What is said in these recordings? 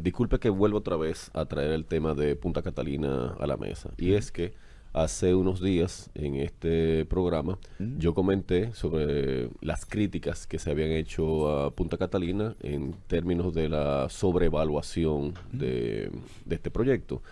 Disculpe que vuelvo otra vez a traer el tema de Punta Catalina a la mesa. Y es que hace unos días en este programa yo comenté sobre las críticas que se habían hecho a Punta Catalina en términos de la sobrevaluación de este proyecto.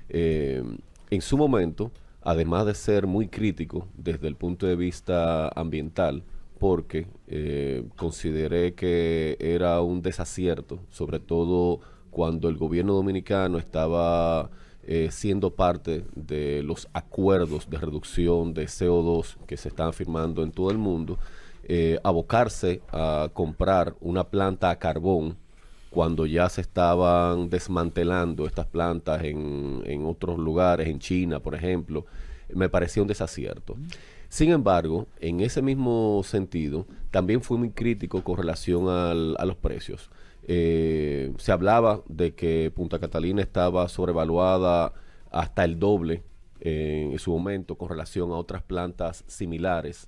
En su momento, además de ser muy crítico desde el punto de vista ambiental, porque consideré que era un desacierto, sobre todo cuando el gobierno dominicano estaba siendo parte de los acuerdos de reducción de CO2 que se están firmando en todo el mundo, abocarse a comprar una planta a carbón cuando ya se estaban desmantelando estas plantas en otros lugares, en China, por ejemplo, me parecía un desacierto. Sin embargo, en ese mismo sentido, también fui muy crítico con relación a los precios. Se hablaba de que Punta Catalina estaba sobrevaluada hasta el doble en su momento con relación a otras plantas similares,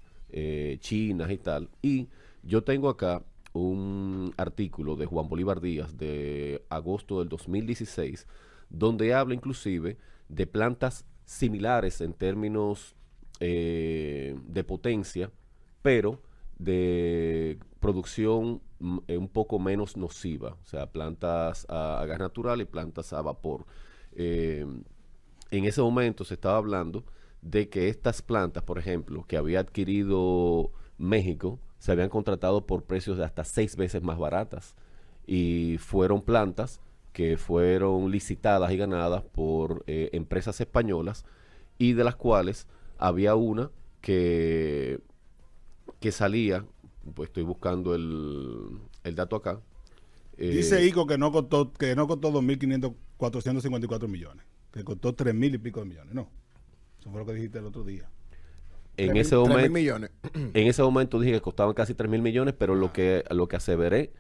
chinas y tal. Y yo tengo acá un artículo de Juan Bolívar Díaz de agosto del 2016, donde habla inclusive de plantas similares en términos de potencia, pero de producción un poco menos nociva, o sea, plantas a gas natural y plantas a vapor. En ese momento se estaba hablando de que estas plantas, por ejemplo, que había adquirido México, se habían contratado por precios de hasta 6 veces más baratas y fueron plantas que fueron licitadas y ganadas por empresas españolas y de las cuales había una que salía, pues estoy buscando el dato acá. Dice ICO que no costó 2.454 millones, que costó 3.000 y pico de millones, ¿no? Eso fue lo que dijiste el otro día. En 3.000 ese momento, millones. en ese momento dije que costaban casi 3.000 millones, pero lo que aseveré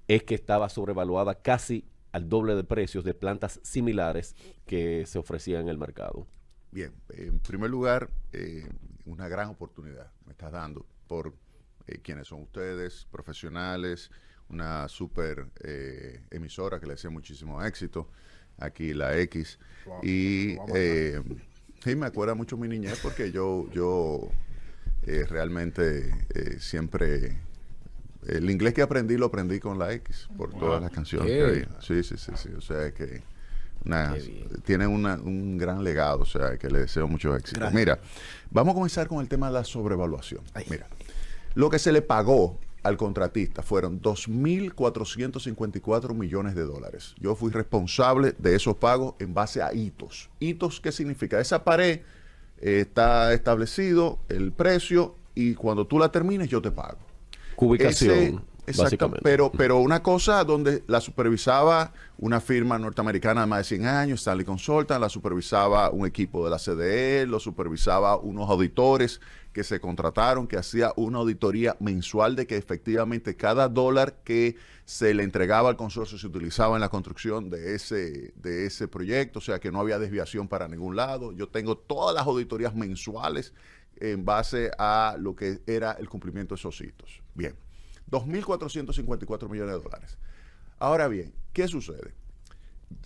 es que estaba sobrevaluada casi al doble de precios de plantas similares que se ofrecían en el mercado. Bien, en primer lugar, una gran oportunidad me estás dando por quienes son ustedes, profesionales, una super emisora que le desea muchísimo éxito, aquí la X, y sí, me acuerda mucho mi niñez porque yo realmente siempre, el inglés que aprendí lo aprendí con la X, por todas las canciones que había. Sí, o sea que tienen un gran legado, o sea que le deseo mucho éxito. Gracias. Mira, vamos a comenzar con el tema de la sobrevaluación. Mira, lo que se le pagó al contratista fueron 2.454 millones de dólares. Yo fui responsable de esos pagos en base a hitos. ¿Hitos qué significa? Esa pared está establecido el precio y cuando tú la termines yo te pago. Cubicación. Exacto, pero una cosa donde la supervisaba una firma norteamericana de más de 100 años, Stanley Consultant, la supervisaba un equipo de la CDE, lo supervisaba unos auditores que se contrataron, que hacía una auditoría mensual de que efectivamente cada dólar que se le entregaba al consorcio se utilizaba en la construcción de ese proyecto, o sea que no había desviación para ningún lado. Yo tengo todas las auditorías mensuales en base a lo que era el cumplimiento de esos hitos. Bien. 2.454 millones de dólares. Ahora bien, ¿qué sucede?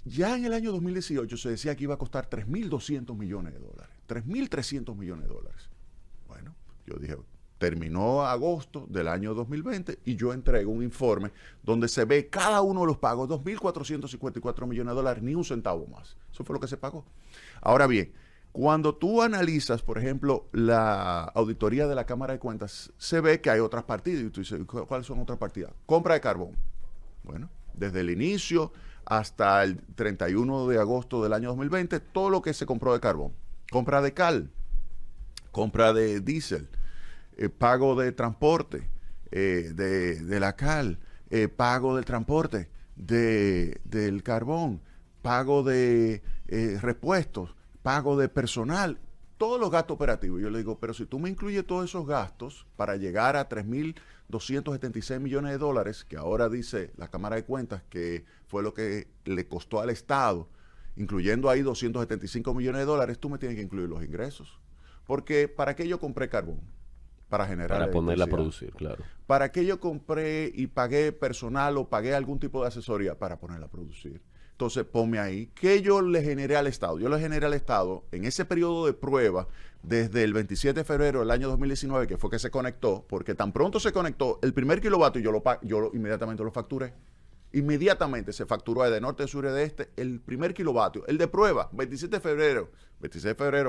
Ya en el año 2018 se decía que iba a costar 3.200 millones de dólares, 3.300 millones de dólares. Bueno, yo dije, terminó agosto del año 2020 y yo entrego un informe donde se ve cada uno de los pagos, 2.454 millones de dólares, ni un centavo más. Eso fue lo que se pagó. Ahora bien, cuando tú analizas, por ejemplo, la auditoría de la Cámara de Cuentas, se ve que hay otras partidas. Y tú dices, ¿cuáles son otras partidas? Compra de carbón. Bueno, desde el inicio hasta el 31 de agosto del año 2020, todo lo que se compró de carbón. Compra de cal, compra de diésel, pago de transporte de la cal, pago del transporte del carbón, pago de repuestos, pago de personal, todos los gastos operativos. Yo le digo, pero si tú me incluyes todos esos gastos para llegar a 3.276 millones de dólares, que ahora dice la Cámara de Cuentas que fue lo que le costó al Estado, incluyendo ahí 275 millones de dólares, tú me tienes que incluir los ingresos. Porque ¿para qué yo compré carbón? Para generar para ponerla a producir, claro. ¿Para qué yo compré y pagué personal o pagué algún tipo de asesoría? Para ponerla a producir. Entonces, ponme ahí. ¿Qué yo le generé al Estado? Yo le generé al Estado en ese periodo de prueba, desde el 27 de febrero del año 2019, que fue que se conectó, porque tan pronto se conectó, el primer kilovatio yo inmediatamente lo facturé. Inmediatamente se facturó de norte, de sur y de este el primer kilovatio. El de prueba, 26 de febrero,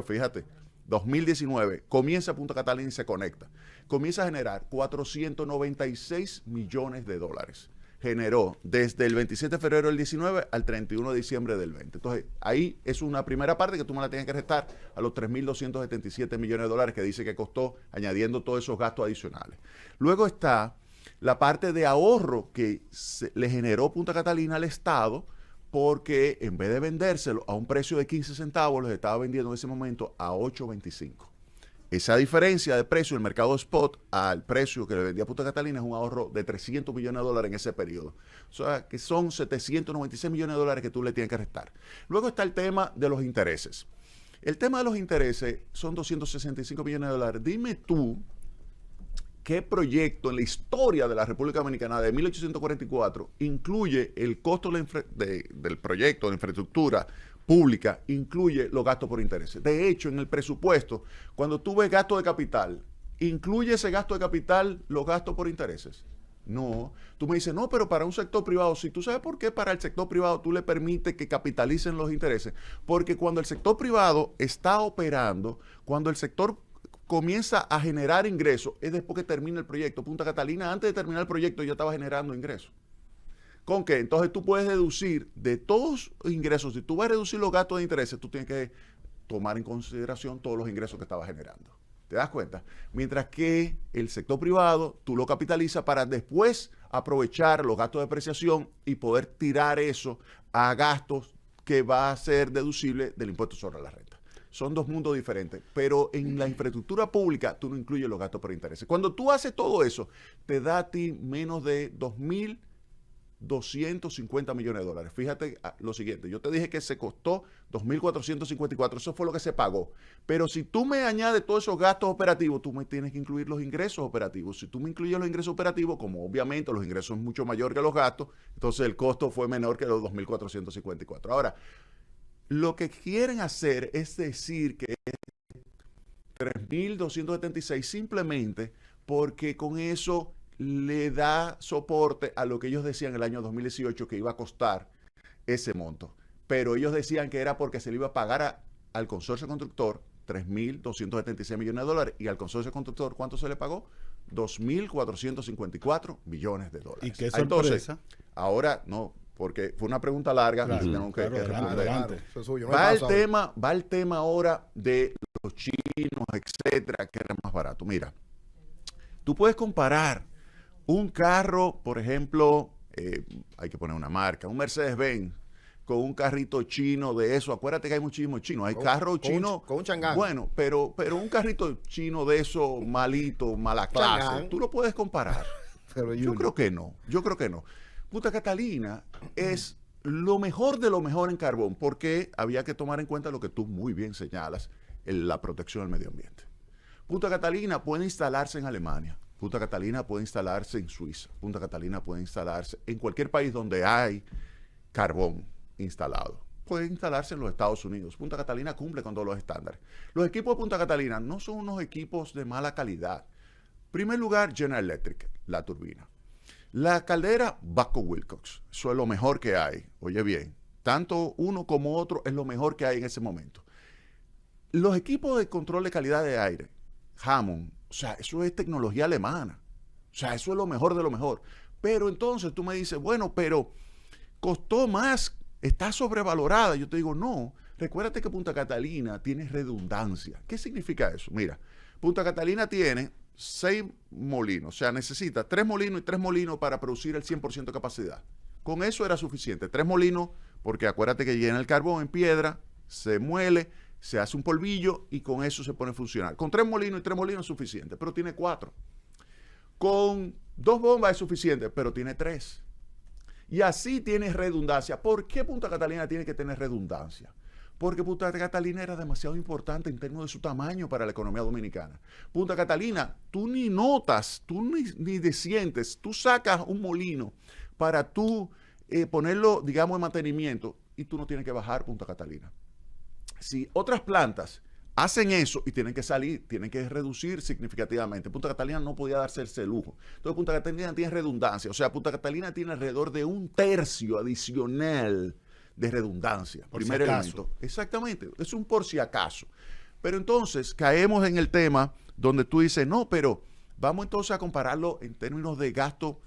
fíjate, 2019, comienza Punta Catalina y se conecta. Comienza a generar 496 millones de dólares. Generó desde el 27 de febrero del 19 al 31 de diciembre del 20. Entonces, ahí es una primera parte que tú me la tienes que restar a los 3.277 millones de dólares que dice que costó, añadiendo todos esos gastos adicionales. Luego está la parte de ahorro que le generó Punta Catalina al Estado, porque en vez de vendérselo a un precio de 15 centavos, los estaba vendiendo en ese momento a 8.25. Esa diferencia de precio del mercado spot al precio que le vendía Punta Catalina es un ahorro de 300 millones de dólares en ese periodo. O sea, que son 796 millones de dólares que tú le tienes que restar. Luego está el tema de los intereses. El tema de los intereses son 265 millones de dólares. Dime tú, ¿qué proyecto en la historia de la República Dominicana de 1844 incluye el costo del proyecto de infraestructura pública, incluye los gastos por intereses? De hecho, en el presupuesto, cuando tú ves gasto de capital, ¿incluye ese gasto de capital los gastos por intereses? No. Tú me dices, no, pero para un sector privado, sí. ¿Tú sabes por qué para el sector privado tú le permites que capitalicen los intereses? Porque cuando el sector privado está operando, cuando el sector comienza a generar ingresos, es después que termina el proyecto. Punta Catalina, antes de terminar el proyecto, ya estaba generando ingresos. ¿Con qué? Entonces tú puedes deducir de todos los ingresos. Si tú vas a reducir los gastos de intereses, tú tienes que tomar en consideración todos los ingresos que estabas generando. ¿Te das cuenta? Mientras que el sector privado, tú lo capitalizas para después aprovechar los gastos de depreciación y poder tirar eso a gastos que va a ser deducible del impuesto sobre la renta. Son dos mundos diferentes, pero en la infraestructura pública tú no incluyes los gastos por intereses. Cuando tú haces todo eso, te da a ti menos de 2.250 millones de dólares. Fíjate lo siguiente, yo te dije que se costó 2.454, eso fue lo que se pagó. Pero si tú me añades todos esos gastos operativos, tú me tienes que incluir los ingresos operativos. Si tú me incluyes los ingresos operativos, como obviamente los ingresos son mucho mayor que los gastos, entonces el costo fue menor que los 2.454. Ahora, lo que quieren hacer es decir que es 3.276 simplemente porque con eso le da soporte a lo que ellos decían en el año 2018 que iba a costar ese monto. Pero ellos decían que era porque se le iba a pagar al consorcio constructor 3.276 millones de dólares y al consorcio constructor, ¿cuánto se le pagó? 2.454 millones de dólares. ¿Y qué sorpresa? Entonces, ahora no, porque fue una pregunta larga y tengo que responder. Va el tema ahora de los chinos, etcétera, que era más barato. Mira, tú puedes comparar un carro, por ejemplo, hay que poner una marca, un Mercedes-Benz, con un carrito chino de eso. Acuérdate que hay muchísimos chinos. Hay carros chinos. Con un Chang'an. Bueno, pero un carrito chino de eso malito, mala clase. Chang'an. Tú lo puedes comparar. Pero Yo creo que no. Punta Catalina es lo mejor de lo mejor en carbón, porque había que tomar en cuenta lo que tú muy bien señalas, la protección del medio ambiente. Punta Catalina puede instalarse en Alemania, Punta Catalina puede instalarse en Suiza, Punta Catalina puede instalarse en cualquier país donde hay carbón instalado. Puede instalarse en los Estados Unidos. Punta Catalina cumple con todos los estándares. Los equipos de Punta Catalina no son unos equipos de mala calidad. En primer lugar, General Electric, la turbina. La caldera, Babcock Wilcox. Eso es lo mejor que hay. Oye bien, tanto uno como otro es lo mejor que hay en ese momento. Los equipos de control de calidad de aire, Hammond, o sea, eso es tecnología alemana. O sea, eso es lo mejor de lo mejor. Pero entonces tú me dices, bueno, pero costó más, está sobrevalorada. Yo te digo, no. Recuérdate que Punta Catalina tiene redundancia. ¿Qué significa eso? Mira, Punta Catalina tiene 6 molinos, o sea, necesita 3 molinos y 3 molinos para producir el 100% de capacidad. Con eso era suficiente. 3 molinos, porque acuérdate que llena el carbón en piedra, se muele, se hace un polvillo y con eso se pone a funcionar. Con 3 molinos y 3 molinos es suficiente, pero tiene 4. Con 2 bombas es suficiente, pero tiene 3. Y así tiene redundancia. ¿Por qué Punta Catalina tiene que tener redundancia? Porque Punta Catalina era demasiado importante en términos de su tamaño para la economía dominicana. Punta Catalina, tú ni notas, tú ni sientes, tú sacas un molino para tú ponerlo, digamos, en mantenimiento y tú no tienes que bajar Punta Catalina. Si otras plantas hacen eso y tienen que salir, tienen que reducir significativamente. Punta Catalina no podía darse ese lujo. Entonces Punta Catalina tiene redundancia. O sea, Punta Catalina tiene alrededor de 1/3 adicional de redundancia. Por Primer si acaso. elemento. Exactamente. Es un por si acaso. Pero entonces caemos en el tema donde tú dices, no, pero vamos entonces a compararlo en términos de gasto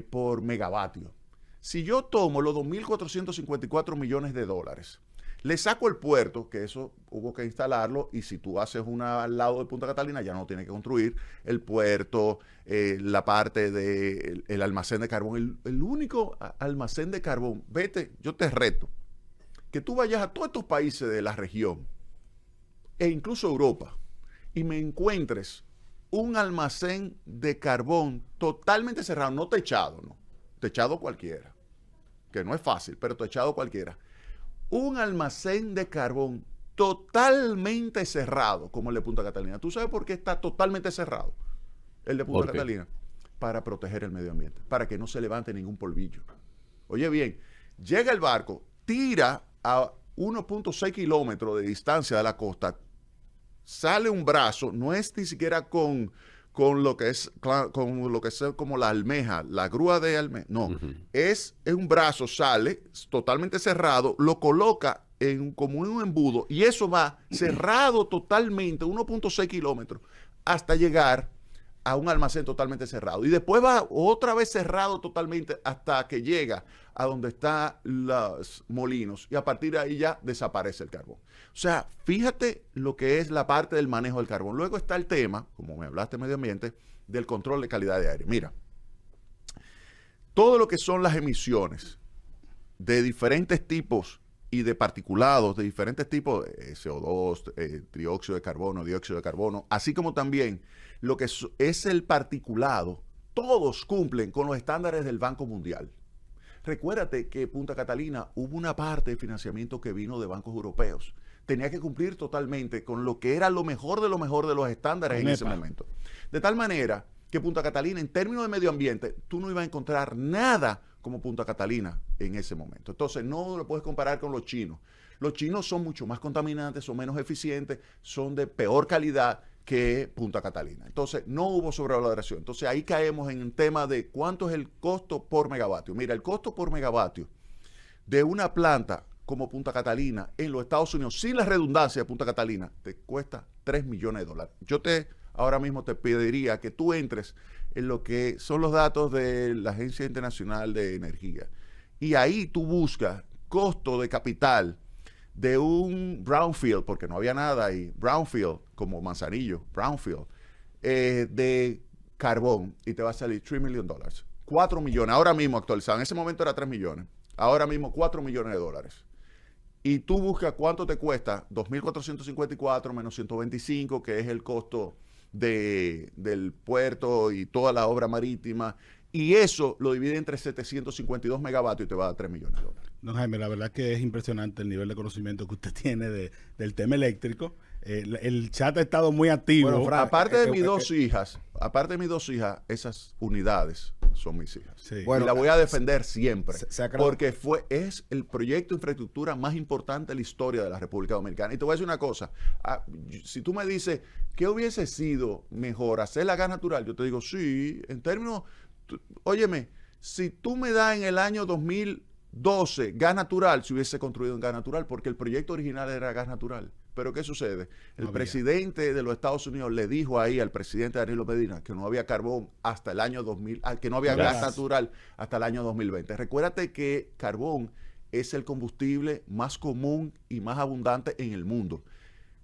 por megavatio. Si yo tomo los 2.454 millones de dólares, le saco el puerto, que eso hubo que instalarlo, y si tú haces una al lado de Punta Catalina, ya no tienes que construir el puerto, la parte del almacén de carbón. El único almacén de carbón, vete, yo te reto, que tú vayas a todos estos países de la región, e incluso Europa, y me encuentres un almacén de carbón totalmente cerrado, no techado, no, techado cualquiera, que no es fácil, pero techado cualquiera. Un almacén de carbón totalmente cerrado, como el de Punta Catalina. ¿Tú sabes por qué está totalmente cerrado el de Punta Catalina? Para proteger el medio ambiente, para que no se levante ningún polvillo. Oye bien, llega el barco, tira a 1.6 kilómetros de distancia de la costa, sale un brazo, no es ni siquiera con lo que es como la almeja, la grúa de almeja, no, es un brazo, sale totalmente cerrado, lo coloca como en un embudo y eso va cerrado totalmente, 1.6 kilómetros, hasta llegar a un almacén totalmente cerrado. Y después va otra vez cerrado totalmente hasta que llega a donde están los molinos. Y a partir de ahí ya desaparece el carbón. O sea, fíjate lo que es la parte del manejo del carbón. Luego está el tema, como me hablaste de medio ambiente, del control de calidad de aire. Mira, todo lo que son las emisiones de diferentes tipos y de particulados de diferentes tipos, CO2, dióxido de carbono, así como también lo que es el particulado, todos cumplen con los estándares del Banco Mundial. Recuérdate que Punta Catalina hubo una parte de financiamiento que vino de bancos europeos. Tenía que cumplir totalmente con lo que era lo mejor de los estándares en ese momento. De tal manera que Punta Catalina, en términos de medio ambiente, tú no ibas a encontrar nada como Punta Catalina en ese momento. Entonces, no lo puedes comparar con los chinos. Los chinos son mucho más contaminantes, son menos eficientes, son de peor calidad que Punta Catalina. Entonces, no hubo sobrevaloración. Entonces, ahí caemos en el tema de cuánto es el costo por megavatio. Mira, el costo por megavatio de una planta como Punta Catalina en los Estados Unidos, sin la redundancia de Punta Catalina, te cuesta $3 millones. Yo ahora mismo te pediría que tú entres en lo que son los datos de la Agencia Internacional de Energía. Y ahí tú buscas costo de capital de un brownfield, porque no había nada ahí, brownfield, como Manzanillo, brownfield, de carbón, y te va a salir $3 millones. 4 millones, ahora mismo actualizado. En ese momento era 3 millones. Ahora mismo $4 millones. Y tú buscas cuánto te cuesta, 2.454 menos 125, que es el costo del puerto y toda la obra marítima, y eso lo divide entre 752 megavatios y te va a dar $3 millones. Don Jaime, la verdad que es impresionante el nivel de conocimiento que usted tiene del tema eléctrico. El chat ha estado muy activo. Bueno, Frank, aparte de mis dos hijas, esas unidades son mis hijas. Sí. Bueno, y la voy a defender siempre, porque es el proyecto de infraestructura más importante de la historia de la República Dominicana. Y te voy a decir una cosa, si tú me dices, ¿qué hubiese sido mejor, hacer la gas natural? Yo te digo, sí, en términos, óyeme, si tú me das en el año 2012 gas natural, se hubiese construido en gas natural, porque el proyecto original era gas natural. Pero ¿qué sucede? El presidente de los Estados Unidos le dijo ahí al presidente Danilo Medina que no había carbón hasta el año 2000, que no había gas natural hasta el año 2020. Recuérdate que carbón es el combustible más común y más abundante en el mundo.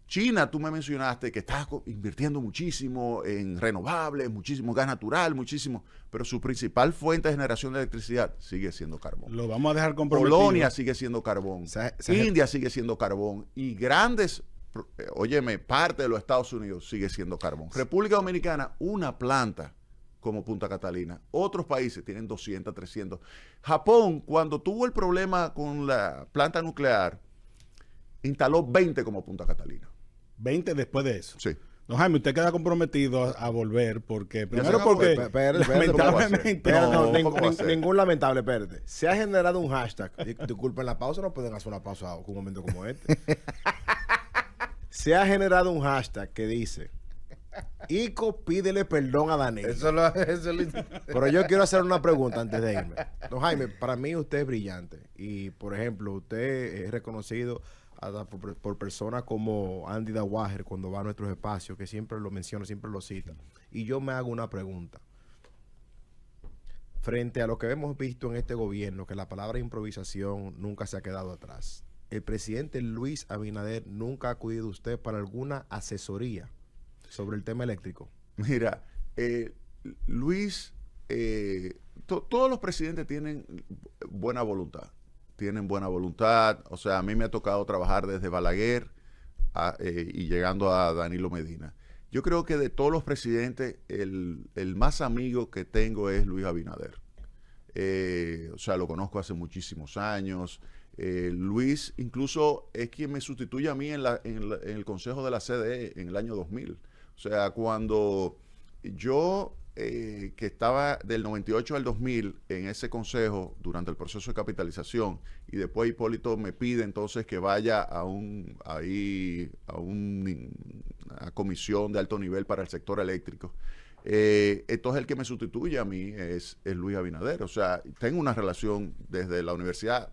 China, tú me mencionaste que está invirtiendo muchísimo en renovables, muchísimo gas natural, muchísimo, pero su principal fuente de generación de electricidad sigue siendo carbón. Lo vamos a dejar comprometido. Polonia sigue siendo carbón, India sigue siendo carbón y parte de los Estados Unidos sigue siendo carbón. República Dominicana, una planta como Punta Catalina. Otros países tienen 200, 300. Japón, cuando tuvo el problema con la planta nuclear, instaló 20 como Punta Catalina. 20 después de eso. Sí. Don Jaime, usted queda comprometido a volver porque, primero se porque Espérate, lamentablemente No, ningún, ¿cómo va a ser? ningún lamentable, espérate. Se ha generado un hashtag. Disculpen la pausa, no pueden hacer una pausa con un momento como este. Se ha generado un hashtag que dice: Ico, pídele perdón a Danilo. Pero yo quiero hacer una pregunta antes de irme. Don Jaime, para mí usted es brillante. Y, por ejemplo, usted es reconocido hasta por personas como Andy Dawager cuando va a nuestros espacios, que siempre lo menciona, siempre lo cita. Y yo me hago una pregunta. Frente a lo que hemos visto en este gobierno, que la palabra improvisación nunca se ha quedado atrás. El presidente Luis Abinader nunca ha acudido a usted para alguna asesoría sobre el tema eléctrico. Mira, Luis, todos los presidentes tienen buena voluntad. Tienen buena voluntad. O sea, a mí me ha tocado trabajar desde Balaguer y llegando a Danilo Medina. Yo creo que de todos los presidentes, el más amigo que tengo es Luis Abinader. O sea, lo conozco hace muchísimos años. Luis incluso es quien me sustituye a mí en el Consejo de la CDE en el año 2000. O sea, cuando yo, que estaba del 98 al 2000 en ese consejo durante el proceso de capitalización, y después Hipólito me pide entonces que vaya a una comisión de alto nivel para el sector eléctrico. Entonces el que me sustituye a mí es Luis Abinader. O sea, tengo una relación desde la universidad,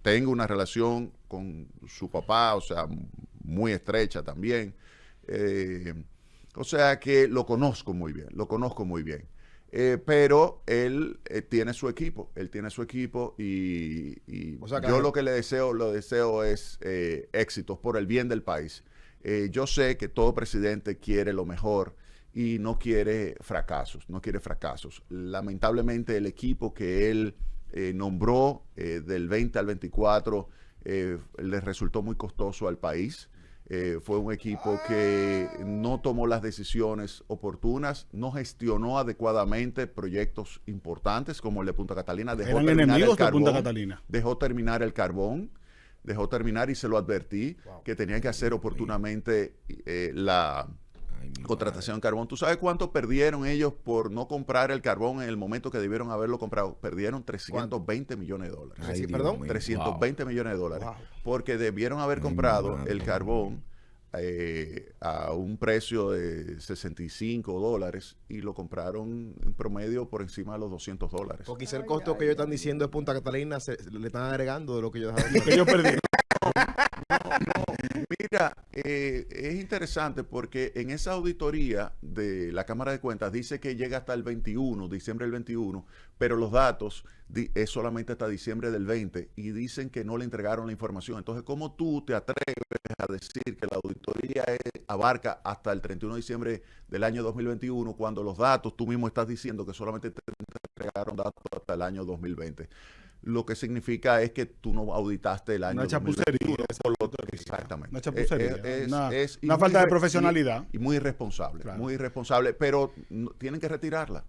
tengo una relación con su papá, o sea, muy estrecha también. O sea que lo conozco muy bien, pero él tiene su equipo, y O sea que yo lo deseo es éxitos por el bien del país. Yo sé que todo presidente quiere lo mejor y no quiere fracasos. Lamentablemente el equipo que él nombró del 20 al 24 le resultó muy costoso al país. Fue un equipo que no tomó las decisiones oportunas, no gestionó adecuadamente proyectos importantes como el de Punta Catalina. Eran enemigos de Punta Catalina. Dejó terminar el carbón, y se lo advertí que tenían que hacer oportunamente la contratación de carbón. ¿Tú sabes cuánto perdieron ellos por no comprar el carbón en el momento que debieron haberlo comprado? Perdieron 320 millones de dólares. Sí, perdón. 320 millones de dólares. Wow. Porque debieron haber comprado el carbón a un precio de $65 y lo compraron en promedio por encima de los $200. Porque quizá el costo que ellos están diciendo de Punta Catalina le están agregando de lo que ellos que ellos perdieron. Mira, es interesante porque en esa auditoría de la Cámara de Cuentas dice que llega hasta el 21, diciembre del 21, pero los datos es solamente hasta diciembre del 20 y dicen que no le entregaron la información. Entonces, ¿cómo tú te atreves a decir que la auditoría abarca hasta el 31 de diciembre del año 2021 cuando los datos, tú mismo estás diciendo que solamente te entregaron datos hasta el año 2020? Lo que significa es que tú no auditaste el año Una chapucería. 2021. Exactamente. Una chapucería. Es una falta de profesionalidad. Y muy irresponsable, Claro. muy irresponsable, pero tienen que retirarla,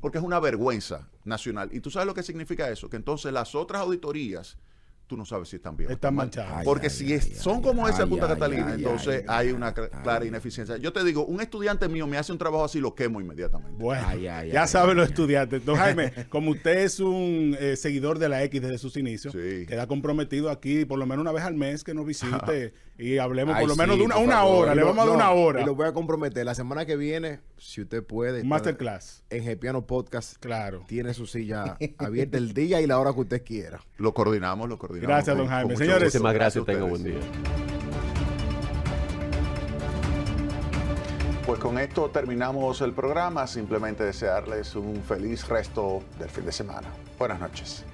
porque es una vergüenza nacional. ¿Y tú sabes lo que significa eso? Que entonces las otras auditorías, tú no sabes si están bien. Están manchadas. Porque son como esa de Punta Catalina, entonces hay una clara ineficiencia. Yo te digo, un estudiante mío me hace un trabajo así, lo quemo inmediatamente. Bueno, ya saben los estudiantes. Don Jaime, como usted es un seguidor de la X desde sus inicios, Sí. queda comprometido aquí por lo menos una vez al mes que nos visite y hablemos Ay, por lo menos sí, de por una favor. hora. Le vamos a dar una hora. Y lo voy a comprometer. La semana que viene, si usted puede, Un masterclass. en Gepiano Podcast, Claro. tiene su silla abierta el día y la hora que usted quiera. Lo coordinamos. Gracias, don Jaime. mucho Señores, gusto. Muchísimas gracias, Ustedes. tenga buen día. Pues con esto terminamos el programa. Simplemente desearles un feliz resto del fin de semana. Buenas noches.